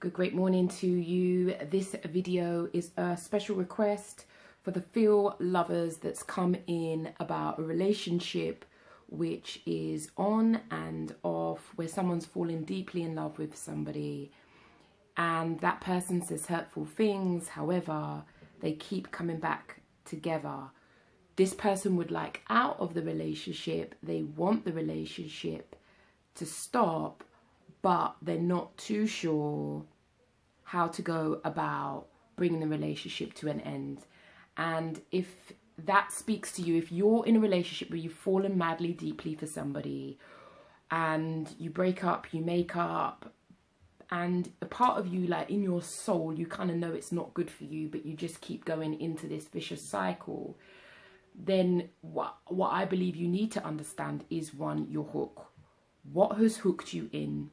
Good great morning to you. This video is a special request for the feel lovers that's come in about a relationship which is on and off, where someone's fallen deeply in love with somebody and that person says hurtful things. However, they keep coming back together. This person would like out of the relationship. They want the relationship to stop, but they're not too sure how to go about bringing the relationship to an end. And if that speaks to you, if you're in a relationship where you've fallen madly deeply for somebody and you break up, you make up, and a part of you, like in your soul, you kind of know it's not good for you, but you just keep going into this vicious cycle, then what I believe you need to understand is, one, your hook. What has hooked you in?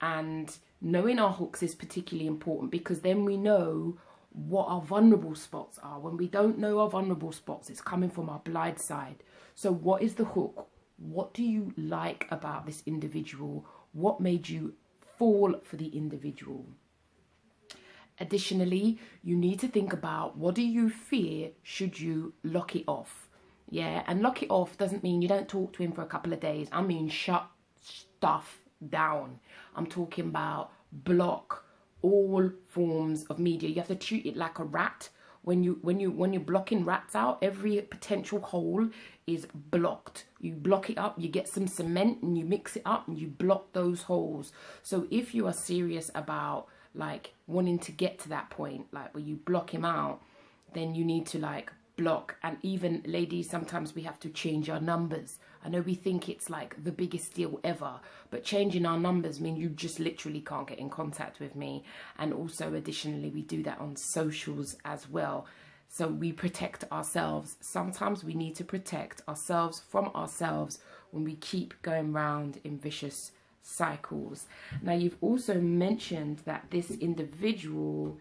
And knowing our hooks is particularly important, because then we know what our vulnerable spots are. When we don't know our vulnerable spots, it's coming from our blind side. So what is the hook? What do you like about this individual? What made you fall for the individual? Additionally, you need to think about, what do you fear should you lock it off? Yeah, and lock it off doesn't mean you don't talk to him for a couple of days. I mean shut stuff down. I'm talking about block all forms of media. You have to treat it like a rat. When you're blocking rats out, every potential hole is blocked. You block it up, you get some cement and you mix it up and you block those holes. So if you are serious about like wanting to get to that point, like where you block him out, then you need to like block. And even ladies, sometimes we have to change our numbers. I know we think it's like the biggest deal ever, but changing our numbers mean you just literally can't get in contact with me. And also additionally, we do that on socials as well. So we protect ourselves. Sometimes we need to protect ourselves from ourselves when we keep going round in vicious cycles. Now, you've also mentioned that this individual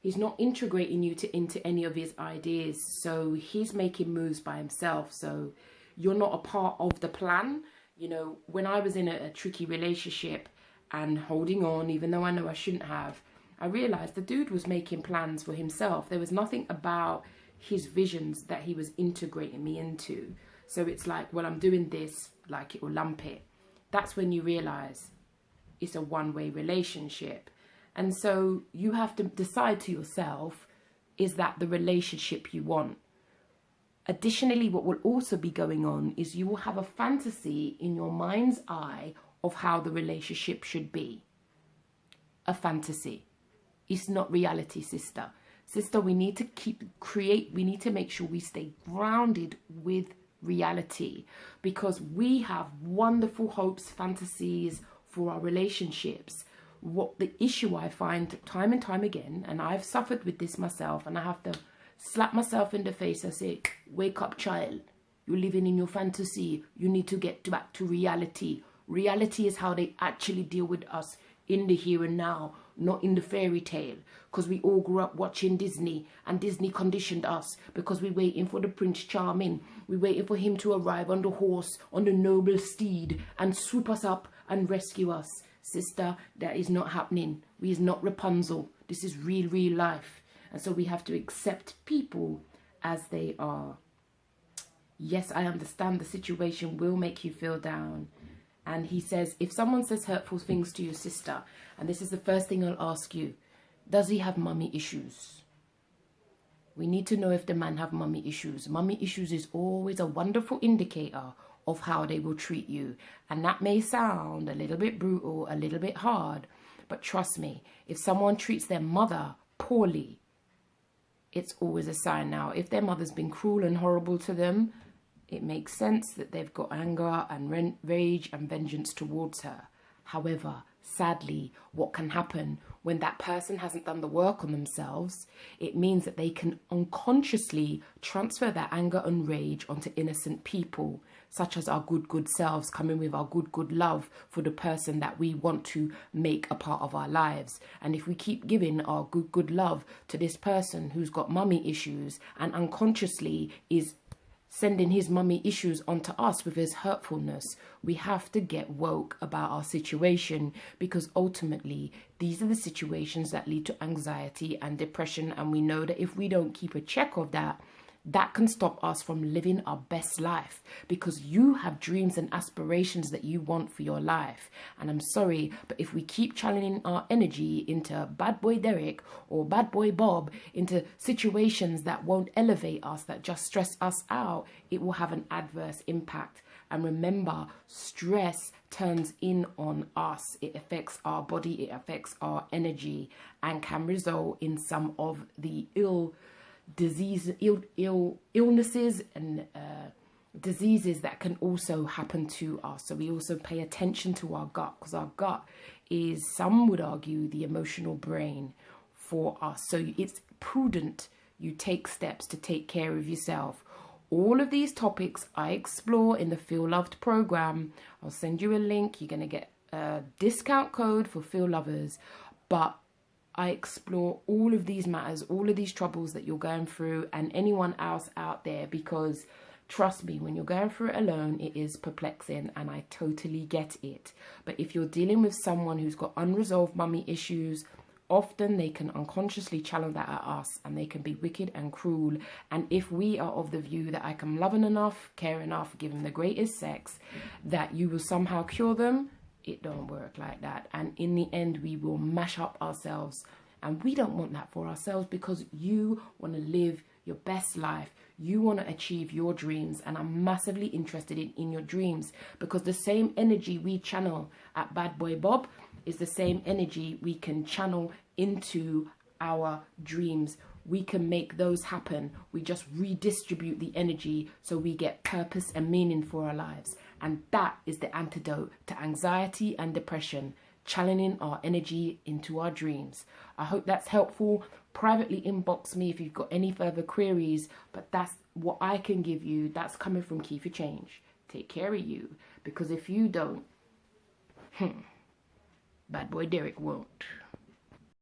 he's not integrating you into any of his ideas. So he's making moves by himself. So you're not a part of the plan. You know, when I was in a tricky relationship and holding on, even though I know I shouldn't have, I realized the dude was making plans for himself. There was nothing about his visions that he was integrating me into. So it's like, well, I'm doing this, like it will lump it. That's when you realize it's a one-way relationship. And so you have to decide to yourself, is that the relationship you want? Additionally, what will also be going on is you will have a fantasy in your mind's eye of how the relationship should be. A fantasy. It's not reality, sister. Sister, we need to we need to make sure we stay grounded with reality, because we have wonderful hopes, fantasies for our relationships. What the issue I find time and time again, and I've suffered with this myself, and I have to slap myself in the face and say, wake up, child. You're living in your fantasy. You need to get back to reality. Reality is how they actually deal with us in the here and now, not in the fairy tale. Because we all grew up watching Disney, and Disney conditioned us, because we're waiting for the Prince Charming. We're waiting for him to arrive on the horse, on the noble steed, and swoop us up and rescue us. Sister, that is not happening. We is not Rapunzel. This is real life. And so we have to accept people as they are. Yes, I understand the situation will make you feel down. And he says, if someone says hurtful things to your sister, and this is the first thing I'll ask you, does he have mummy issues? We need to know if the man have mummy issues. Mummy issues is always a wonderful indicator of how they will treat you. And that may sound a little bit brutal, a little bit hard, but trust me, if someone treats their mother poorly, it's always a sign. Now, if their mother's been cruel and horrible to them, it makes sense that they've got anger and rage and vengeance towards her. However, sadly, what can happen when that person hasn't done the work on themselves, it means that they can unconsciously transfer their anger and rage onto innocent people, such as our good selves, coming with our good love for the person that we want to make a part of our lives. And if we keep giving our good love to this person who's got mummy issues and unconsciously is sending his mummy issues onto us with his hurtfulness. We have to get woke about our situation, because ultimately these are the situations that lead to anxiety and depression. And we know that if we don't keep a check of that, that can stop us from living our best life, because you have dreams and aspirations that you want for your life. And I'm sorry, but if we keep channeling our energy into bad boy Derek or bad boy Bob, into situations that won't elevate us, that just stress us out, it will have an adverse impact. And remember, stress turns in on us. It affects our body, it affects our energy, and can result in some of the illnesses and diseases that can also happen to us. So we also pay attention to our gut, because our gut is, some would argue, the emotional brain for us. So it's prudent you take steps to take care of yourself. All of these topics I explore in the Feel Loved program. I'll send you a link. You're going to get a discount code for Feel Lovers. But I explore all of these matters, all of these troubles that you're going through, and anyone else out there, because trust me, when you're going through it alone, it is perplexing, and I totally get it. But if you're dealing with someone who's got unresolved mummy issues, often they can unconsciously channel that at us, and they can be wicked and cruel. And if we are of the view that I can love enough, care enough, give them the greatest sex, that you will somehow cure them, it don't work like that. And in the end, we will mash up ourselves, and we don't want that for ourselves, because you want to live your best life. You want to achieve your dreams, and I'm massively interested in your dreams, because the same energy we channel at Bad Boy Bob is the same energy we can channel into our dreams. We can make those happen. We just redistribute the energy so we get purpose and meaning for our lives. And that is the antidote to anxiety and depression, channeling our energy into our dreams. I hope that's helpful. Privately inbox me if you've got any further queries, but that's what I can give you. That's coming from Key for Change. Take care of you, because if you don't, Bad Boy Derek won't.